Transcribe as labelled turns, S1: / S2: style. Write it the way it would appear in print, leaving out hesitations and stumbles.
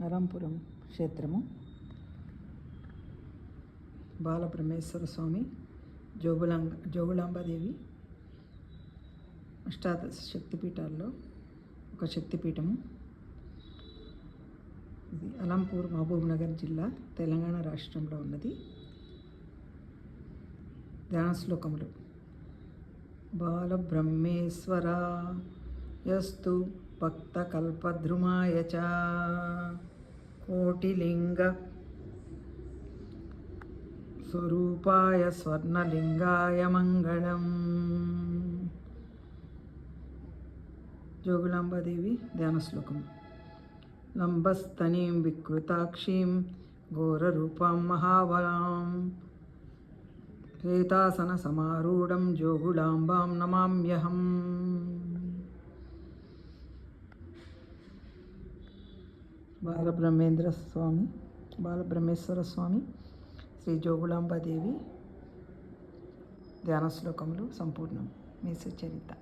S1: అలంపురం క్షేత్రము, బాలబ్రహ్మేశ్వర స్వామి, జోగులాంబాదేవి అష్టాదశ శక్తిపీఠాల్లో ఒక శక్తిపీఠము. ఇది అలంపూర్, మహబూబ్నగర్ జిల్లా, తెలంగాణ రాష్ట్రంలో ఉన్నది. ధ్యాన శ్లోకములు. బాలబ్రహ్మేశ్వర యస్తు భక్తకల్పద్రుమాయ చ కోటిలింగ స్వరూపాయ స్వర్ణలింగాయ మంగళం. జోగులాంబాదేవి ధ్యాన శ్లోకం. లంబస్తనీం వికృతాక్షీం ఘోరరూపాం మహాబలాం శ్వేతాసన సమారూఢం జోగులాంబాం నమామ్యహం. బాలబ్రహ్మేశ్వర స్వామి, శ్రీ జోగులాంబాదేవి ధ్యాన శ్లోకములు సంపూర్ణం. మీ సుచరిత.